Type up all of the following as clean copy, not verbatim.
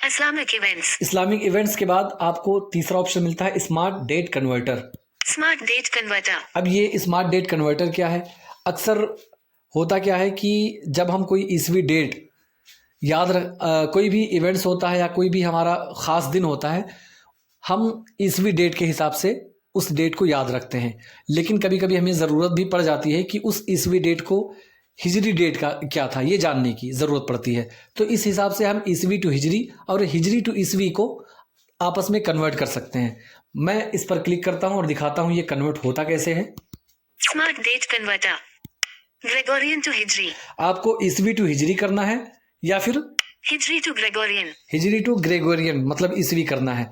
Islamic events. Islamic events के बाद आपको तीसरा ऑप्शन मिलता है smart date converter. Smart date converter. अब ये स्मार्ट डेट कन्वर्टर क्या है? अक्सर होता क्या है कि जब हम कोई ईसवी डेट कोई भी इवेंट्स होता है या कोई भी हमारा ख़ास दिन होता है, हम ईसवी डेट के हिसाब से उस डेट को याद रखते हैं। लेकिन कभी कभी हमें ज़रूरत भी पड़ जाती है कि उस ईसवी डेट को हिजरी डेट का क्या था ये जानने की ज़रूरत पड़ती है। तो इस हिसाब से हम ईसवी टू हिजरी और हिजरी टू ईसवी को आपस में कन्वर्ट कर सकते हैं। मैं इस पर क्लिक करता हूं और दिखाता हूं ये कन्वर्ट होता कैसे है। Smart date converter. Gregorian to Hijri. आपको ईसवी टू हिजरी करना है या फिर Hijri to Gregorian. Hijri to Gregorian मतलब ईसवी करना है,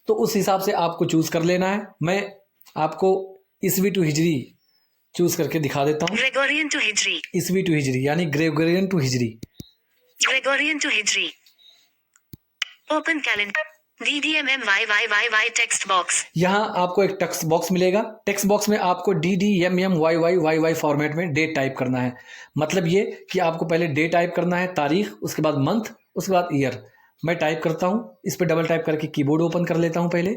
तो उस हिसाब से आपको चूज कर लेना है। मैं आपको ईसवी टू हिजरी चूज करके दिखा देता हूँ। Gregorian to Hijri. ईसवी टू हिजरी यानी Gregorian to Hijri. Gregorian to Hijri. Open calendar. DDMMYYYY text box. यहाँ आपको एक टेक्स्ट बॉक्स मिलेगा। टेक्स्ट बॉक्स में आपको DDMMYYYY फॉर्मेट में डेट टाइप करना है। मतलब ये कि आपको पहले डे टाइप करना है, तारीख, उसके बाद मंथ, उसके बाद ईयर। मैं टाइप करता हूँ, इस पर डबल टाइप करके कीबोर्ड ओपन कर लेता हूँ पहले।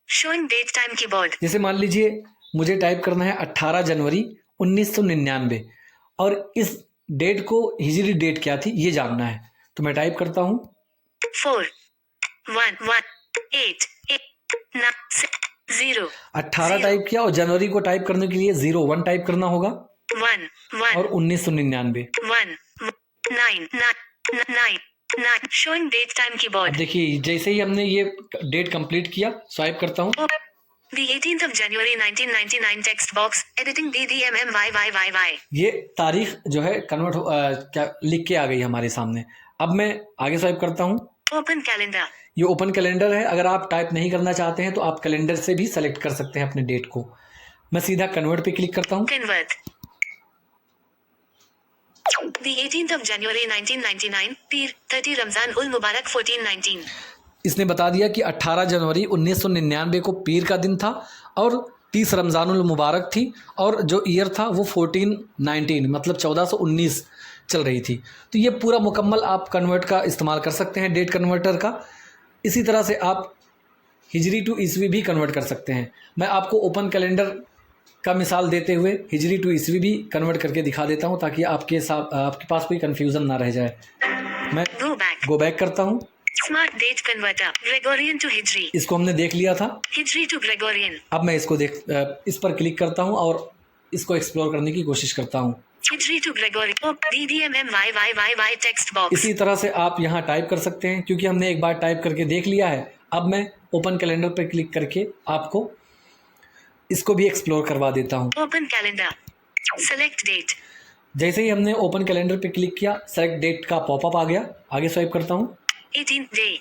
Showing date time keyboard. जैसे मान लीजिए मुझे टाइप करना है 18 जनवरी 1999 और इस डेट को हिजरी डेट क्या थी ये जानना है। तो मैं टाइप करता हूँ 4118890। 18 टाइप किया और जनवरी को टाइप करने के लिए 01 टाइप करना होगा 1 और 1999। 1 शोइंग डेट टाइम कीबोर्ड। देखिए जैसे ही हमने ये डेट कंप्लीट किया, स्वाइप करता हूँ। The 18th of January 1999 text box editing DDMMYYYY। ये तारीख जो है कन्वर्ट क्या लिख के आ गई हमारे सामने। अब मैं आगे स्वाइप करता हूँ। Open calendar. ये ओपन कैलेंडर है। अगर आप टाइप नहीं करना चाहते हैं तो आप कैलेंडर से भी सेलेक्ट कर सकते हैं अपने डेट को। मैं सीधा कन्वर्ट पे क्लिक करता हूँ। Convert. The 18th of January 1999 पीर 30 रमजान उल मुबारक 1419। इसने बता दिया कि 18 जनवरी 1999 को पीर का दिन था और 30 रमज़ानुल मुबारक थी और जो ईयर था वो 1419 मतलब 1419 चल रही थी। तो ये पूरा मुकम्मल आप कन्वर्ट का इस्तेमाल कर सकते हैं डेट कन्वर्टर का। इसी तरह से आप हिजरी टू ईसवी भी कन्वर्ट कर सकते हैं। मैं आपको ओपन कैलेंडर का मिसाल देते हुए हिजरी टू ईसवी भी कन्वर्ट करके दिखा देता हूँ ताकि आपके पास कोई कन्फ्यूज़न ना रह जाए। मैं गो बैक करता हूँ। Smart date converter Gregorian to Hijri. इसको हमने देख लिया था, हिजरी टू ग्रेगोरियन। अब मैं इस पर क्लिक करता हूँ और इसको एक्सप्लोर करने की कोशिश करता हूँ। Hijri to Gregorian DDMMYYYY text box. इसी तरह से आप यहाँ टाइप कर सकते हैं क्योंकि हमने एक बार टाइप करके देख लिया है। अब मैं ओपन कैलेंडर पर क्लिक करके आपको इसको भी एक्सप्लोर करवा देता हूँ। Open calendar. Select date. जैसे ही हमने ओपन कैलेंडर पे क्लिक किया, सेलेक्ट डेट का पॉपअप आ गया। आगे स्वाइप करता हूँ। 18 डे।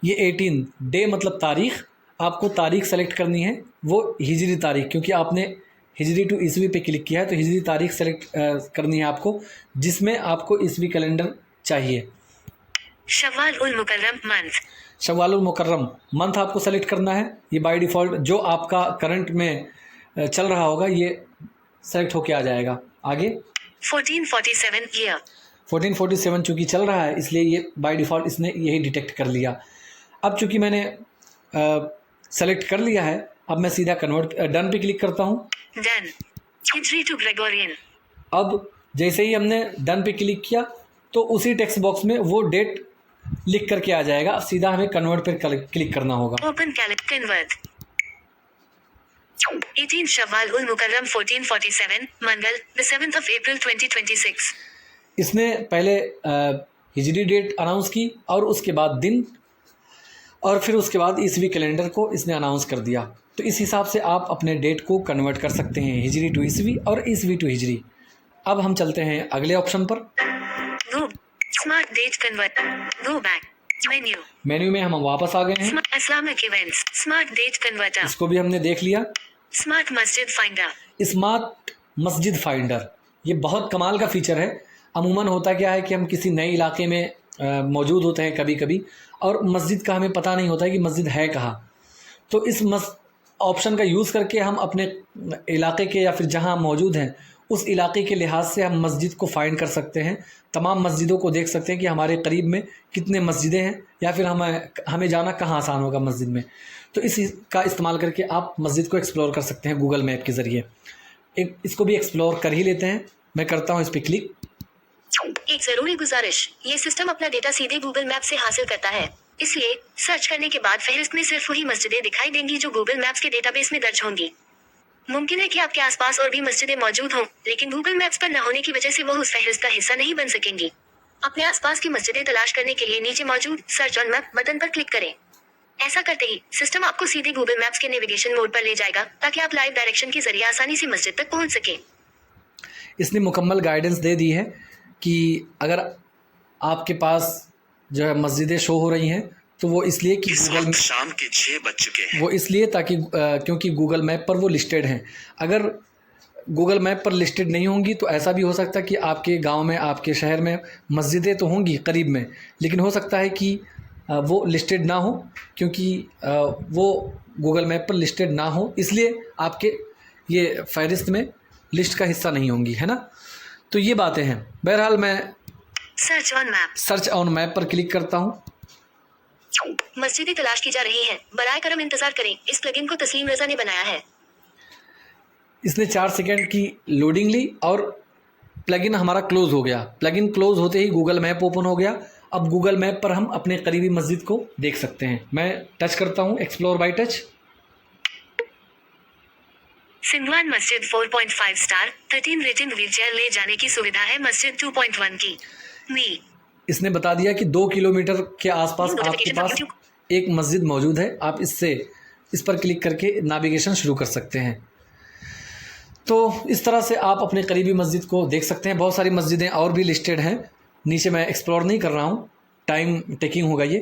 ये 18 डे मतलब तारीख। आपको तारीख सेलेक्ट करनी है, वो हिजरी तारीख, क्योंकि आपने हिजरी टू ईसवी पे क्लिक किया है तो हिजरी तारीख सेलेक्ट करनी है आपको जिसमें आपको ईसवी कैलेंडर चाहिए। शव्वाल उल मुकर्रम मंथ। शव्वाल उल मुकर्रम मंथ आपको सेलेक्ट करना है। ये बाय डिफ़ॉल्ट जो आपका करंट में चल रहा होगा ये सेलेक्ट होके आ जाएगा। आगे 1447 ईयर। 1447 चूँकि चल रहा है इसलिए ये बाय डिफ़ॉल्ट इसने यही डिटेक्ट कर लिया। अब चूँकि मैंने सेलेक्ट कर लिया है, अब मैं सीधा डन पे क्लिक करता हूँ। डन। Hijri to Gregorian. अब जैसे ही हमने डन पे क्लिक किया तो उसी टेक्स्ट बॉक्स में वो डेट लिख करके आ जाएगा। सीधा हमें कन्वर्ट पर क्लिक करना होगा। Open convert. 18 Shawwal ul Mukarram 1447 Mangal the 7th of April 2026। इसने पहले हिजरी डेट अनाउंस की और उसके बाद दिन और फिर उसके बाद ईसवी कैलेंडर को इसने अनाउंस कर दिया। तो इस हिसाब से आप अपने डेट को कन्वर्ट कर सकते हैं, हिजरी टू ईसवी और ईसवी टू हिजरी। अब हम चलते हैं अगले ऑप्शन पर। Go smart date convert. Go back menu में हम वापस आ गए हैं। Islamic events. Smart date converter. इसको भी हमने देख लिया। स्मार्ट मस्जिद फाइंडर। स्मार्ट मस्जिद फाइंडर ये बहुत कमाल का फीचर है। अमूमन होता क्या है कि हम किसी नए इलाके में मौजूद होते हैं कभी कभी और मस्जिद का हमें पता नहीं होता है कि मस्जिद है कहाँ। तो इस ऑप्शन का यूज़ करके हम अपने इलाके के या फिर जहाँ हम मौजूद हैं उस इलाके के लिहाज से हम मस्जिद को फाइंड कर सकते हैं, तमाम मस्जिदों को देख सकते हैं कि हमारे करीब में कितने मस्जिदें हैं या फिर हमें जाना कहाँ आसान होगा मस्जिद में। तो इसका इस्तेमाल करके आप मस्जिद को एक्सप्लोर कर सकते हैं गूगल मैप के ज़रिए। इसको भी एक्सप्लोर कर ही लेते हैं। मैं करता हूँ इस पर क्लिक। एक ज़रूरी गुजारिश, ये सिस्टम अपना डेटा सीधे गूगल मैप से हासिल करता है, इसलिए सर्च करने के बाद फहरिस्त में सिर्फ वही मस्जिदें दिखाई देंगी जो गूगल मैप्स के डेटाबेस में दर्ज होंगी। मुमकिन है कि आपके आसपास और भी मस्जिदें मौजूद हों, लेकिन गूगल मैप्स पर न होने की वजह से वो उस फहरिस्त का हिस्सा नहीं बन सकेंगी। अपने आसपास की मस्जिदें तलाश करने के लिए नीचे मौजूद सर्च ऑन मैप बटन पर क्लिक करें। ऐसा करते ही सिस्टम आपको सीधे गूगल मैप्स के नेविगेशन मोड पर ले जाएगा ताकि आप लाइव डायरेक्शन के जरिए आसानी से मस्जिद तक पहुंच सकें। इसने मुकम्मल गाइडेंस दे दी है कि अगर आपके पास जो है मस्जिदें शो हो रही हैं तो वो इसलिए कि गूगल शाम के 6 बज चुके हैं। वो इसलिए ताकि क्योंकि गूगल मैप पर वो लिस्टेड हैं। अगर गूगल मैप पर लिस्टेड नहीं होंगी तो ऐसा भी हो सकता है कि आपके गांव में, आपके शहर में मस्जिदें तो होंगी करीब में, लेकिन हो सकता है कि वो लिस्टेड ना हो, क्योंकि वो गूगल मैप पर लिस्टेड ना हो इसलिए आपके ये फहरिस्त में लिस्ट का हिस्सा नहीं होंगी, है ना। तो ये बातें हैं। बहरहाल मैं सर्च ऑन मैप पर क्लिक करता हूँ। मस्जिदें तलाश की जा रही हैं, बराए करम इंतजार करें। इस प्लगइन को तस्लीम रजा ने बनाया है। इसने 4 सेकंड की लोडिंग ली और प्लगइन हमारा क्लोज हो गया। प्लगइन क्लोज होते ही गूगल मैप ओपन हो गया। अब गूगल मैप पर हम अपने करीबी मस्जिद को देख सकते हैं। मैं टच करता हूँ, एक्सप्लोर बाय टच। सिंधवान मस्जिद 4.5 स्टार 13 रेटिंग, व्हीलचेयर ले जाने की सुविधा है। मस्जिद 2.1 की मी। इसने बता दिया कि 2 किलोमीटर के आसपास आपके पास एक मस्जिद मौजूद है। आप इस पर क्लिक करके नेविगेशन शुरू कर सकते हैं। तो इस तरह से आप अपने करीबी मस्जिद को देख सकते हैं। बहुत सारी मस्जिदें और भी लिस्टेड हैं, नीचे मैं एक्सप्लोर नहीं कर रहा हूँ, टाइम टेकिंग होगा ये।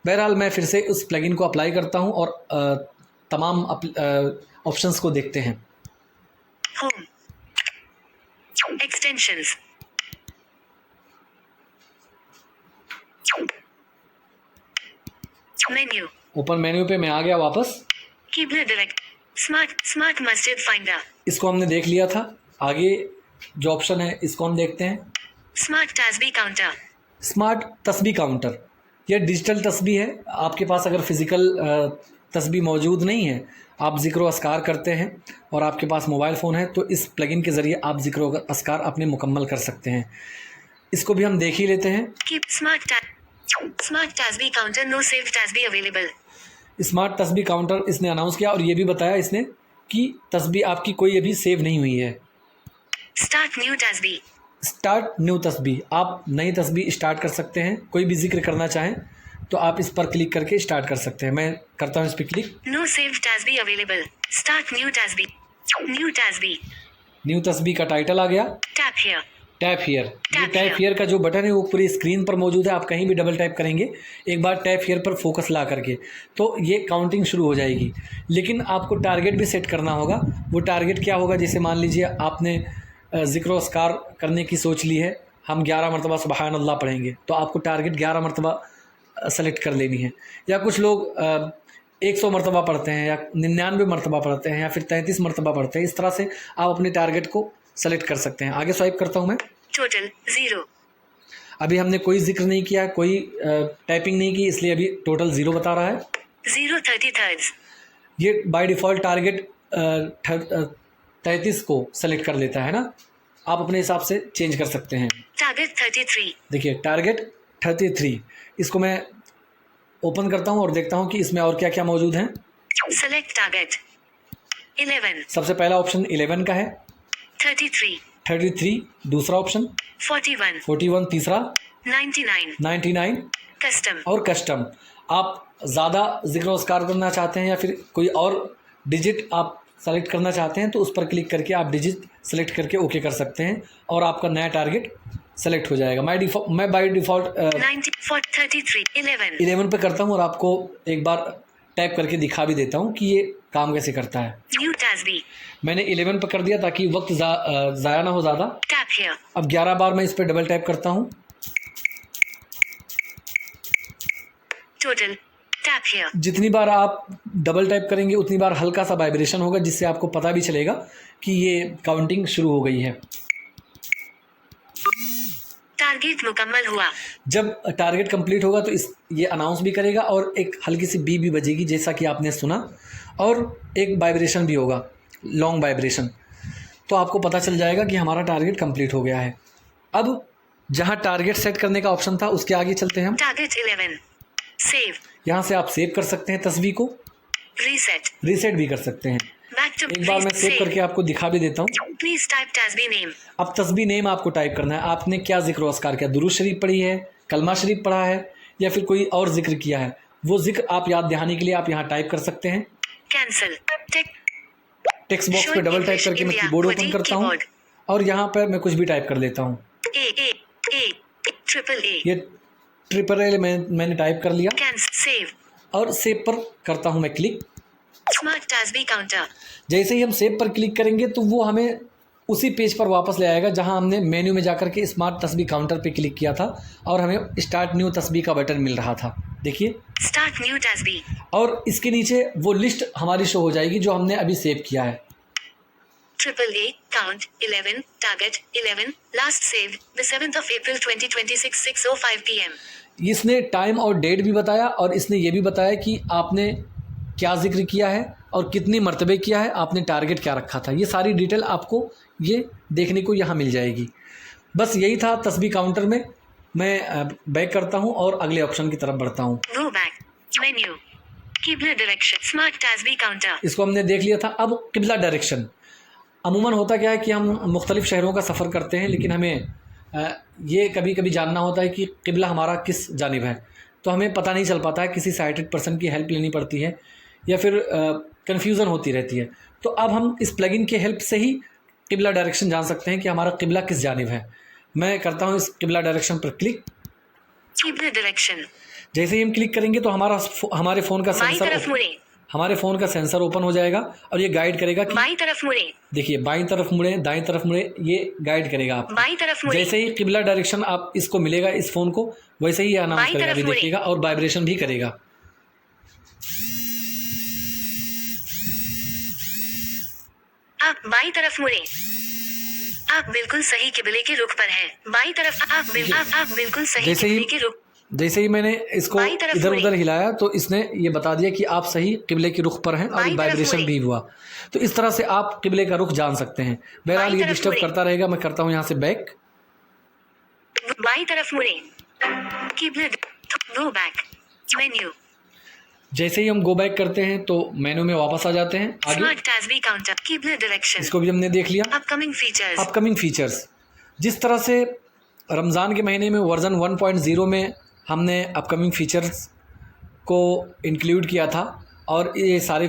बहरहाल मैं फिर से उस प्लगइन को अप्लाई करता हूँ और तमाम ऑप्शंस को देखते हैं। Home, extensions, menu. Open menu पे मैं आ गया वापस। किबला डायरेक्ट, स्मार्ट मस्जिद फाइंडर। इसको हमने देख लिया था। आगे जो ऑप्शन है इसको हम देखते हैं। स्मार्ट तस्बीह काउंटर। स्मार्ट तस्बीह काउंटर, यह डिजिटल तस्बीह है। आपके पास अगर फिज़िकल तस्बीह मौजूद नहीं है, आप ज़िक्र व अस्कार करते हैं और आपके पास मोबाइल फ़ोन है, तो इस प्लगइन के ज़रिए आप ज़िक्र व अस्कार अपने मुकम्मल कर सकते हैं। इसको भी हम देख ही लेते हैं। स्मार्ट तस्बीह काउंटर, नो सेव तस्बीह अवेलेबल। स्मार्ट तस्बीह काउंटर इसने अनाउंस किया और ये भी बताया इसने कि तस्बीह आपकी कोई अभी सेव नहीं हुई है। स्टार्ट न्यू तस्बीह, आप नई तस्बीह स्टार्ट कर सकते हैं। कोई भी जिक्र करना चाहें तो आप इस पर क्लिक करके स्टार्ट कर सकते हैं। मैं करता हूँ इस पर क्लिक। नो सेव तस्बीह अवेलेबल, स्टार्ट न्यू तस्बीह का टाइटल आ गया। टैप हियर, ये टैप हियर का जो बटन है वो पूरी स्क्रीन पर मौजूद है। आप कहीं भी डबल टैप करेंगे एक बार टैप हियर पर फोकस ला करके, तो ये काउंटिंग शुरू हो जाएगी। लेकिन आपको टारगेट भी सेट करना होगा। वो टारगेट क्या होगा, जैसे मान लीजिए आपने ज़िक्र अस्कार करने की सोच ली है, हम 11 मरतबा सुबहान अल्लाह पढ़ेंगे, तो आपको टारगेट 11 मरतबा सेलेक्ट कर लेनी है। या कुछ लोग 100 मरतबा पढ़ते हैं या 99 मरतबा पढ़ते हैं या फिर 33 मरतबा पढ़ते हैं। इस तरह से आप अपने टारगेट को सेलेक्ट कर सकते हैं। आगे स्वाइप करता हूँ मैं। टोटल 0। अभी हमने कोई जिक्र नहीं किया, कोई टाइपिंग नहीं की, इसलिए अभी टोटल 0 बता रहा है। 0:33। ये बाय डिफ़ॉल्ट टारगेट 33 को सेलेक्ट कर लेता है ना। आप अपने हिसाब से चेंज कर सकते हैं। टारगेट 33। देखिए टारगेट 33। इसको मैं ओपन करता हूँ और देखता हूँ कि इसमें और क्या क्या मौजूद है। Select target 11। सबसे पहला ऑप्शन 11 का है। 33 दूसरा ऑप्शन। 41 तीसरा। 99 कस्टम और कस्टम। आप ज़्यादा ज़िक्र अस्कार करना चाहते हैं या फिर कोई और डिजिट आप सेलेक्ट करना चाहते हैं तो उस पर क्लिक करके आप डिजिट सेलेक्ट करके ओके कर सकते हैं और आपका नया टारगेट सेलेक्ट हो जाएगा। मैं बाय डिफ़ॉल्ट 11 पे करता हूँ और आपको एक बार टैप करके दिखा भी देता हूँ कि ये काम कैसे करता है। न्यू तस्बीह मैंने 11 पर कर दिया ताकि वक्त ज़ाया ना हो ज़्यादा। अब 11 बार मैं इस पर डबल टैप करता हूँ। Total Tap here. जितनी बार आप डबल टैप करेंगे उतनी बार हल्का सा वाइब्रेशन होगा, जिससे आपको पता भी चलेगा कि ये काउंटिंग शुरू हो गई है। टारगेट मुकम्मल हुआ। जब टारगेट कंप्लीट होगा तो ये अनाउंस भी करेगा और एक हल्की सी बी भी बजेगी, जैसा कि आपने सुना, और एक वाइब्रेशन भी होगा, लॉन्ग वाइब्रेशन। तो आपको पता चल जाएगा कि हमारा टारगेट कंप्लीट हो गया है। अब जहां टारगेट सेट करने का ऑप्शन था उसके आगे चलते हैं हम। Target 11 save. यहाँ से आप सेव कर सकते हैं तस्वीर को, रीसेट भी कर सकते हैं। बैक टू एक बार मैं सेव करके आपको दिखा भी देता हूँ। प्लीज टाइप तस्बीह नेम। अब तस्बीह नेम आपको टाइप करना है। आपने क्या जिक्र व अस्कार किया, दुरूद शरीफ पढ़ी है, कलमा शरीफ पढ़ा है, या फिर कोई और जिक्र किया है, वो जिक्र आप याद दहाने के लिए आप यहाँ टाइप कर सकते हैं। कैंसिल। टेक्स्ट बॉक्स पे डबल टाइप करके मैं कीबोर्ड ओपन करता हूँ और यहाँ पर मैं कुछ भी टाइप कर लेता हूँ। ये ट्रिपल ए मैंने टाइप कर लिया सेव और सेव पर करता हूँ मैं क्लिक। स्मार्ट तस्बीह काउंटर। जैसे ही हम सेव पर क्लिक करेंगे तो वो हमें उसी पेज पर वापस ले आएगा जहां हमने मेन्यू में जाकर के स्मार्ट तस्बीह काउंटर पे क्लिक किया था और हमें स्टार्ट न्यू तस्बीह का बटन मिल रहा था। देखिए स्टार्ट न्यू तस्बीह, और इसके नीचे वो लिस्ट हमारी शो हो जाएगी जो हमने अभी सेव किया है। Triple A count 11 target 11 last save the 7th of April 2026 6:05 PM। इसने टाइम और डेट भी बताया और इसने ये भी बताया कि आपने क्या जिक्र किया है और कितनी मरतबे किया है, आपने टारगेट क्या रखा था। ये सारी डिटेल आपको ये देखने को यहाँ मिल जाएगी। बस यही था तस्बीह काउंटर में। मैं बैक करता हूँ और अगले ऑप्शन की तरफ बढ़ता हूँ। गो बैक मेन्यू किबला डायरेक्शन स्मार्ट तस्बीह काउंटर। इसको हमने देख लिया था। अब किबला डायरेक्शन। अमूमन होता क्या है कि हम मुख्तलिफ़ शहरों का सफ़र करते हैं, लेकिन हमें ये कभी कभी जानना होता है कि किबला हमारा किस जानिब है, तो हमें पता नहीं चल पाता है। किसी साइटेड पर्सन की हेल्प लेनी पड़ती है या फिर कन्फ्यूज़न होती रहती है। तो अब हम इस प्लगइन के हेल्प से ही किबला डायरेक्शन जान सकते हैं कि हमारा किबला किस जानिब है। मैं करता हूँ इस किबला डायरेक्शन पर क्लिक। किबला डायरेक्शन जैसे ही हम क्लिक करेंगे तो हमारे फ़ोन का सेंसर ओपन हो जाएगा और ये गाइड करेगा कि बाईं तरफ मुड़े। देखिए बाईं तरफ मुड़े, दाईं तरफ मुड़े, ये गाइड करेगा आप। बाईं तरफ मुड़े। जैसे ही किबला डायरेक्शन आप इसको मिलेगा इस फ़ोन को, वैसे ही अनाउंस करेगा, अभी देखिएगा, और वाइब्रेशन भी करेगा। आप बाईं तरफ मुड़े। आप बिल्कुल सही किबले के रुख पर हैं। बाईं तरफ आप बिल्कुल सही किबले के रुख। जैसे ही मैंने इसको इधर उधर हिलाया तो इसने ये बता दिया कि आप सही किबले के रुख पर हैं और वाइब्रेशन भी हुआ। तो इस तरह से आप किबले का रुख जान सकते हैं। बहरहाल ये डिस्टर्ब करता रहेगा। मैं करता हूँ यहाँ से बैक। बाईं तरफ मुड़े। किबला गो बैक मेन्यू। जैसे ही हम गो बैक करते हैं तो मेनू में वापस आ जाते हैं। आगे स्मार्ट तस्बीह काउंटर किबला डायरेक्शन, इसको भी हमने देख लिया। अपकमिंग फीचर्स जिस तरह से रमज़ान के महीने में वर्जन 1.0 में हमने अपकमिंग फ़ीचर्स को इंक्लूड किया था और ये सारे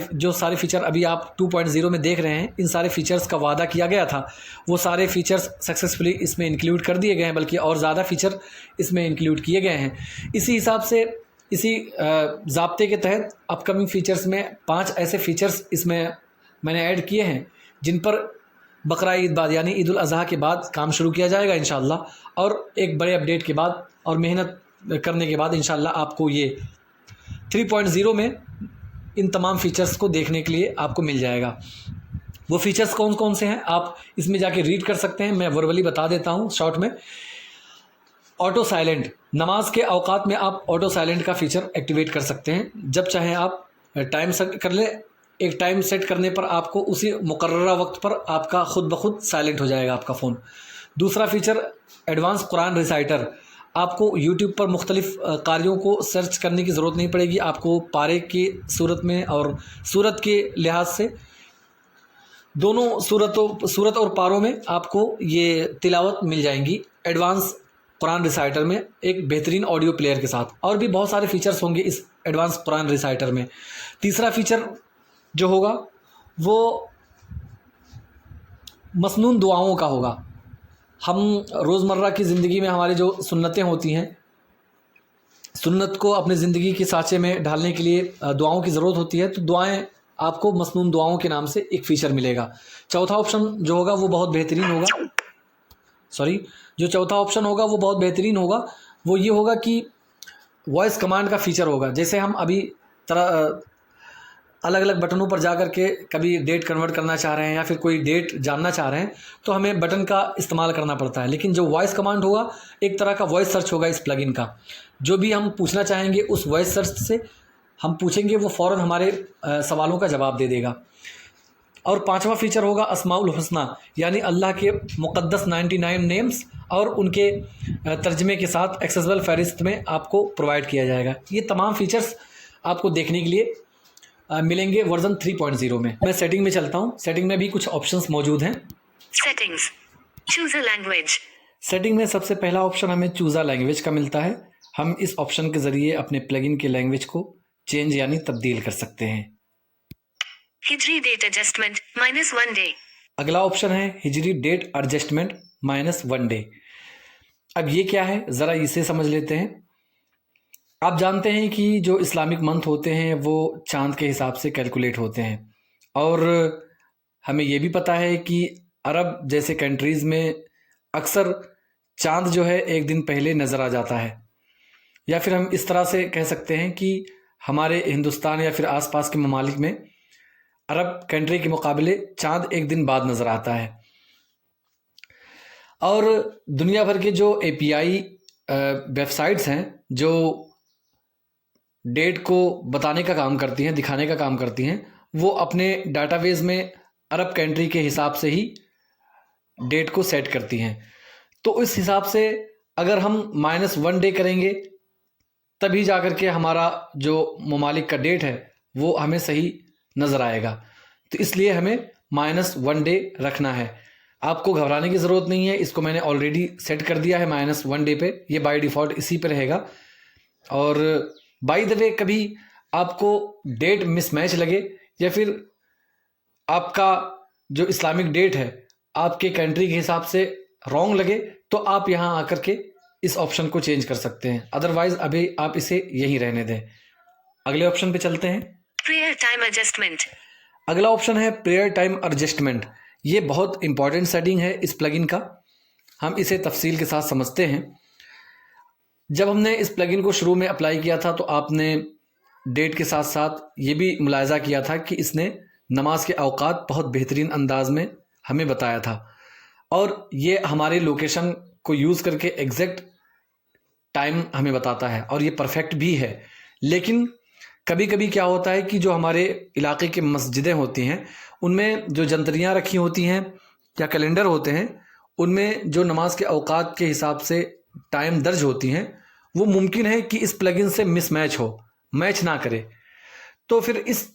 फ़ीचर अभी आप 2.0 में देख रहे हैं, इन सारे फ़ीचर्स का वादा किया गया था, वो सारे फ़ीचर्स सक्सेसफुली इसमें इंक्लूड कर दिए गए हैं, बल्कि और ज़्यादा फ़ीचर इसमें इंक्लूड किए गए हैं। इसी हिसाब से इसी ज़ाब्ते के तहत अपकमिंग फ़ीचर्स में 5 ऐसे फ़ीचर्स इसमें मैंने ऐड किए हैं जिन पर बकरा ईद बाद यानी ईद उल अज़हा के बाद काम शुरू किया जाएगा इंशाअल्लाह। और एक बड़े अपडेट के बाद और मेहनत करने के बाद इंशाअल्लाह आपको ये 3.0 में इन तमाम फ़ीचर्स को देखने के लिए आपको मिल जाएगा। वो फ़ीचर्स कौन कौन से हैं आप इसमें जाके रीड कर सकते हैं। मैं वर्बली बता देता हूँ शॉर्ट में। ऑटो साइलेंट, नमाज के औकात में आप ऑटो साइलेंट का फ़ीचर एक्टिवेट कर सकते हैं। जब चाहें आप टाइम सेट कर लें, एक टाइम सेट करने पर आपको उसी मुकर्ररा वक्त पर आपका ख़ुद ब खुद साइलेंट हो जाएगा आपका फ़ोन। दूसरा फ़ीचर एडवांस कुरान रिसाइटर। आपको यूट्यूब पर मुख्तलिफ़ कार्यों को सर्च करने की ज़रूरत नहीं पड़ेगी। आपको पारे की सूरत में और सूरत के लिहाज से दोनों सूरत और पारों में आपको ये तिलावत मिल जाएंगी एडवांस कुरान रिसाइटर में, एक बेहतरीन ऑडियो प्लेयर के साथ। और भी बहुत सारे फ़ीचर्स होंगे इस एडवांस कुरान रिसाइटर में। तीसरा फ़ीचर जो होगा वो मसनून दुआओं का होगा। हम रोज़मर्रा की ज़िंदगी में हमारी जो सुन्नतें होती हैं, सुन्नत को अपनी ज़िंदगी के सांचे में ढालने के लिए दुआओं की ज़रूरत होती है। तो दुआएं आपको मसनून दुआओं के नाम से एक फ़ीचर मिलेगा। चौथा ऑप्शन जो होगा वो बहुत बेहतरीन होगा। जो चौथा ऑप्शन होगा वो बहुत बेहतरीन होगा। वो ये होगा कि वॉइस कमांड का फ़ीचर होगा। जैसे हम अभी तरह अलग अलग बटनों पर जा कर के कभी डेट कन्वर्ट करना चाह रहे हैं या फिर कोई डेट जानना चाह रहे हैं तो हमें बटन का इस्तेमाल करना पड़ता है। लेकिन जो वॉइस कमांड होगा एक तरह का वॉइस सर्च होगा इस प्लगइन का। जो भी हम पूछना चाहेंगे उस वॉइस सर्च से हम पूछेंगे, वो फ़ौरन हमारे सवालों का जवाब दे देगा। और पांचवा फीचर होगा अस्माउल हुस्ना, यानी अल्लाह के मुक़द्दस 99 नेम्स और उनके तर्जमे के साथ एक्सेसिबल फ़हरिस्त में आपको प्रोवाइड किया जाएगा। ये तमाम फीचर्स आपको देखने के लिए मिलेंगे वर्जन 3.0 में। मैं सेटिंग में चलता हूँ। सेटिंग में भी कुछ ऑप्शंस मौजूद हैं। Settings, choose a language. Setting में सबसे पहला ऑप्शन हमें चूज़ अ लैंग्वेज का मिलता है। हम इस ऑप्शन के ज़रिए अपने प्लगइन के लैंग्वेज को चेंज यानी तब्दील कर सकते हैं। हिजरी डेट एडजस्टमेंट -1 डे। अगला ऑप्शन है हिजरी डेट एडजस्टमेंट -1 डे। अब ये क्या है, ज़रा इसे समझ लेते हैं। आप जानते हैं कि जो इस्लामिक मंथ होते हैं वो चांद के हिसाब से कैलकुलेट होते हैं, और हमें ये भी पता है कि अरब जैसे कंट्रीज़ में अक्सर चांद जो है एक दिन पहले नज़र आ जाता है, या फिर हम इस तरह से कह सकते हैं कि हमारे हिंदुस्तान या फिर आसपास के ममालिक में अरब कंट्री के मुकाबले चांद एक दिन बाद नज़र आता है। और दुनिया भर के जो API वेबसाइट्स हैं जो डेट को बताने का काम करती हैं, दिखाने का काम करती हैं, वो अपने डाटाबेस में अरब कंट्री के हिसाब से ही डेट को सेट करती हैं। तो इस हिसाब से अगर हम -1 डे करेंगे तभी जा कर के हमारा जो ममालिक का डेट है वो हमें सही नज़र आएगा। तो इसलिए हमें -1 डे रखना है। आपको घबराने की ज़रूरत नहीं है, इसको मैंने ऑलरेडी सेट कर दिया है -1 डे पे। ये बाय डिफ़ॉल्ट इसी पे रहेगा। और बाय द वे कभी आपको डेट मिसमैच लगे या फिर आपका जो इस्लामिक डेट है आपके कंट्री के हिसाब से रॉन्ग लगे तो आप यहाँ आकर के इस ऑप्शन को चेंज कर सकते हैं। अदरवाइज अभी आप इसे यही रहने दें। अगले ऑप्शन पे चलते हैं। Prayer time adjustment. अगला ऑप्शन है प्रेयर टाइम एडजस्टमेंट। ये बहुत इंपॉर्टेंट सेटिंग है इस प्लगइन का। हम इसे तफसील के साथ समझते हैं। जब हमने इस प्लगइन को शुरू में अप्लाई किया था तो आपने डेट के साथ साथ ये भी मुलाहिजा किया था कि इसने नमाज के औकात बहुत बेहतरीन अंदाज में हमें बताया था, और ये हमारे लोकेशन को यूज़ करके एग्जैक्ट टाइम हमें बताता है और ये परफेक्ट भी है। लेकिन कभी कभी क्या होता है कि जो हमारे इलाके की मस्जिदें होती हैं उनमें जो जंतरियाँ रखी होती हैं या कैलेंडर होते हैं उनमें जो नमाज के औकात के हिसाब से टाइम दर्ज होती हैं वो मुमकिन है कि इस प्लगइन से मिसमैच हो, मैच ना करे। तो फिर इस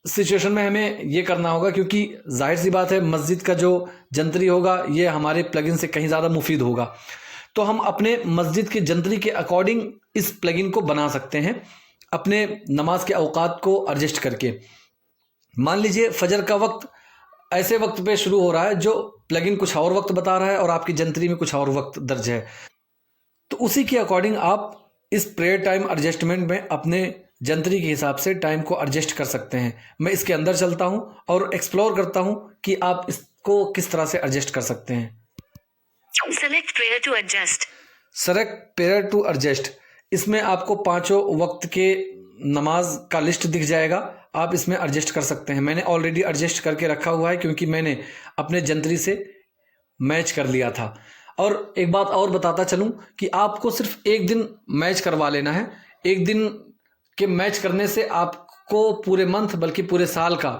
सिचुएशन में हमें ये करना होगा, क्योंकि जाहिर सी बात है मस्जिद का जो जंतरी होगा ये हमारे प्लगइन से कहीं ज़्यादा मुफीद होगा। तो हम अपने मस्जिद के जंतरी के अकॉर्डिंग इस प्लगइन को बना सकते हैं अपने नमाज के औकात को एडजस्ट करके। मान लीजिए फजर का वक्त ऐसे वक्त पे शुरू हो रहा है जो प्लगइन कुछ और वक्त बता रहा है और आपकी जंतरी में कुछ और वक्त दर्ज है, तो उसी के अकॉर्डिंग आप इस प्रेयर टाइम एडजस्टमेंट में अपने जंतरी के हिसाब से टाइम को एडजस्ट कर सकते हैं। मैं इसके अंदर चलता हूं और एक्सप्लोर करता हूं कि आप इसको किस तरह से एडजस्ट कर सकते हैं। Select prayer to adjust. Select prayer to adjust, इसमें आपको पांचों वक्त के नमाज का लिस्ट दिख जाएगा। आप इसमें एडजस्ट कर सकते हैं। मैंने ऑलरेडी एडजस्ट करके रखा हुआ है क्योंकि मैंने अपने जंतरी से मैच कर लिया था। और एक बात और बताता चलूं कि आपको सिर्फ एक दिन मैच करवा लेना है। एक दिन के मैच करने से आपको पूरे मंथ बल्कि पूरे साल का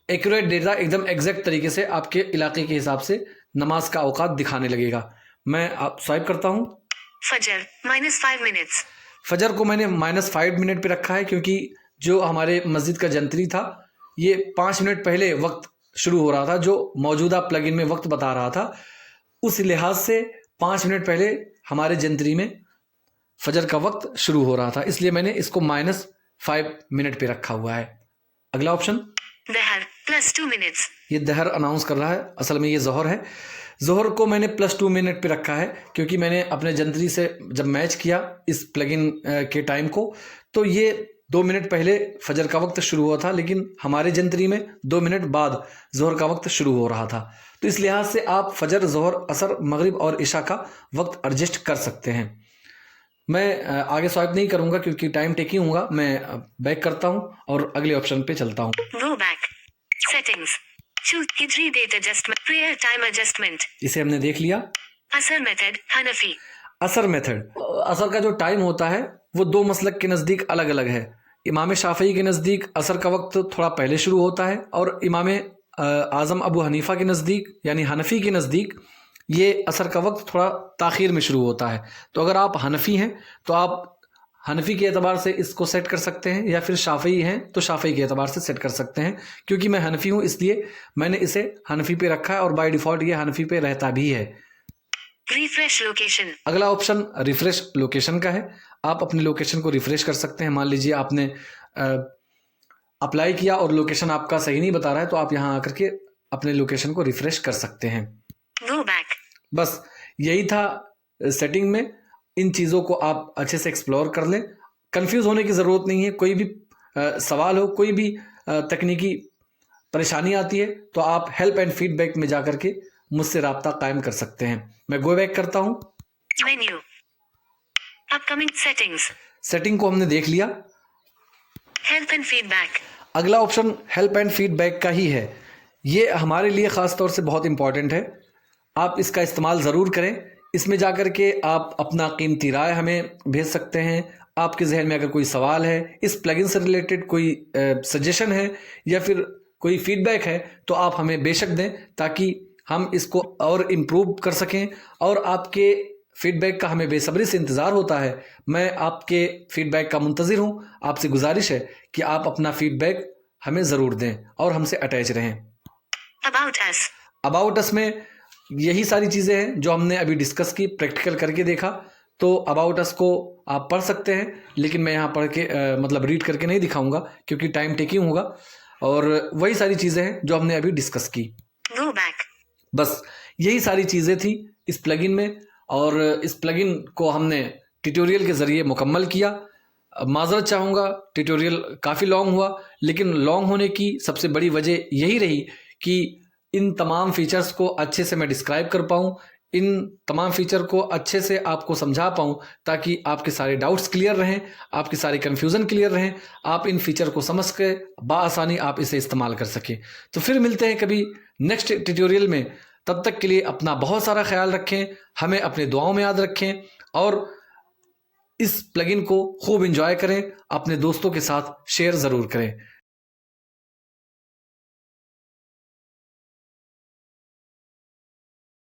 एक्यूरेट डेटा एकदम एग्जैक्ट तरीके से आपके इलाके के हिसाब से नमाज का औकात दिखाने लगेगा। मैं आप स्वाइप करता हूं। फजर -5 मिनट्स। फजर को मैंने -5 मिनट पे रखा है क्योंकि जो हमारे मस्जिद का जंतरी था ये 5 मिनट पहले वक्त शुरू हो रहा था, जो मौजूदा प्लगइन में वक्त बता रहा था। उस लिहाज से 5 मिनट पहले हमारे जंतरी में फजर का वक्त शुरू हो रहा था, इसलिए मैंने इसको -5 मिनट पे रखा हुआ है। अगला ऑप्शन दहर +2 मिनट्स। ये दहर अनाउंस कर रहा है, असल में ये ज़ोहर है। ज़ोहर को मैंने +2 मिनट पे रखा है क्योंकि मैंने अपने जंतरी से जब मैच किया इस प्लगइन के टाइम को तो ये 2 मिनट पहले फजर का वक्त शुरू हुआ था, लेकिन हमारे जंतरी में 2 मिनट बाद ज़ोहर का वक्त शुरू हो रहा था। तो इस लिहाज से आप फजर, ज़ोहर, असर, मगरिब और इशा का वक्त एडजस्ट कर सकते हैं। मैं आगे स्वाइप नहीं करूंगा क्योंकि टाइम टेकिंग होगा। मैं बैक करता हूँ और अगले ऑप्शन पे चलता हूँ। Go back. Settings. Choose Hijri date adjustment. Prayer time adjustment. इसे हमने देख लिया। Asar method. Hanafi. असर मेथड। असर का जो टाइम होता है वो दो मसलक के नज़दीक अलग अलग है। इमाम शाफई के नज़दीक असर का वक्त थोड़ा पहले शुरू होता है और इमाम आज़म अबू हनीफ़ा के नज़दीक यानी हनफ़ी के नज़दीक ये असर का वक्त थोड़ा ताख़ीर में शुरू होता है। तो अगर आप हनफ़ी हैं तो आप हनफ़ी के एतबार से इसको सेट कर सकते हैं, या फिर शाफ़ई हैं तो शाफ़ई के एतबार से सेट कर सकते हैं। क्योंकि मैं हनफ़ी हूँ इसलिए मैंने इसे हनफ़ी पे रखा है और बाय डिफ़ॉल्ट ये हनफ़ी पे रहता भी है। Refresh location. अगला ऑप्शन रिफ्रेश लोकेशन का है। आप अपने लोकेशन को रिफ्रेश कर सकते हैं। मान लीजिए आपने अप्लाई किया और लोकेशन आपका सही नहीं बता रहा है तो आप यहाँ आकर के अपने लोकेशन को रिफ्रेश कर सकते हैं। Go back. बस यही था सेटिंग में। इन चीज़ों को आप अच्छे से एक्सप्लोर कर लें। कंफ्यूज होने की ज़रूरत नहीं है। कोई भी सवाल हो, कोई भी तकनीकी परेशानी आती है तो आप हेल्प एंड फीडबैक में जा करके मुझसे राब्ता कायम कर सकते हैं। मैं गो बैक करता हूँ। Menu. Upcoming settings. सेटिंग को हमने देख लिया। Help and feedback. अगला ऑप्शन हेल्प एंड फीडबैक का ही है। ये हमारे लिए ख़ास तौर से बहुत इम्पॉर्टेंट है। आप इसका इस्तेमाल ज़रूर करें। इसमें जा कर के आप अपना कीमती राय हमें भेज सकते हैं। आपके जहन में अगर कोई सवाल है, इस प्लगइन से रिलेटेड कोई सजेशन है या फिर कोई फीडबैक है तो आप हमें बेशक दें ताकि हम इसको और इम्प्रूव कर सकें। और आपके फीडबैक का हमें बेसब्री से इंतज़ार होता है। मैं आपके फीडबैक का मुंतज़िर हूँ। आपसे गुजारिश है कि आप अपना फीडबैक हमें ज़रूर दें और हमसे अटैच रहें। About us. अबाउट अस में यही सारी चीज़ें हैं जो हमने अभी डिस्कस की, प्रैक्टिकल करके देखा। तो अबाउट अस को आप पढ़ सकते हैं, लेकिन मैं यहाँ पढ़ के मतलब रीड करके नहीं दिखाऊंगा क्योंकि टाइम टेकिंग होगा। और वही सारी चीज़ें हैं जो हमने अभी डिस्कस की। Go back. बस यही सारी चीज़ें थी इस प्लगइन में, और इस प्लगइन को हमने ट्यूटोरियल के ज़रिए मुकम्मल किया। माज़रत चाहूँगा, ट्यूटोरियल काफ़ी लॉन्ग हुआ, लेकिन लॉन्ग होने की सबसे बड़ी वजह यही रही कि इन तमाम फीचर्स को अच्छे से मैं डिस्क्राइब कर पाऊँ, इन तमाम फीचर को अच्छे से आपको समझा पाऊँ ताकि आपके सारे डाउट्स क्लियर रहें, आपके सारे कन्फ्यूज़न क्लियर रहें, आप इन फीचर को समझ के बआसानी आप इसे इस्तेमाल कर सकें। तो फिर मिलते हैं कभी नेक्स्ट ट्यूटोरियल में। तब तक के लिए अपना बहुत सारा ख्याल रखें, हमें अपने दुआओं में याद रखें और इस प्लगइन को खूब एंजॉय करें, अपने दोस्तों के साथ शेयर ज़रूर करें।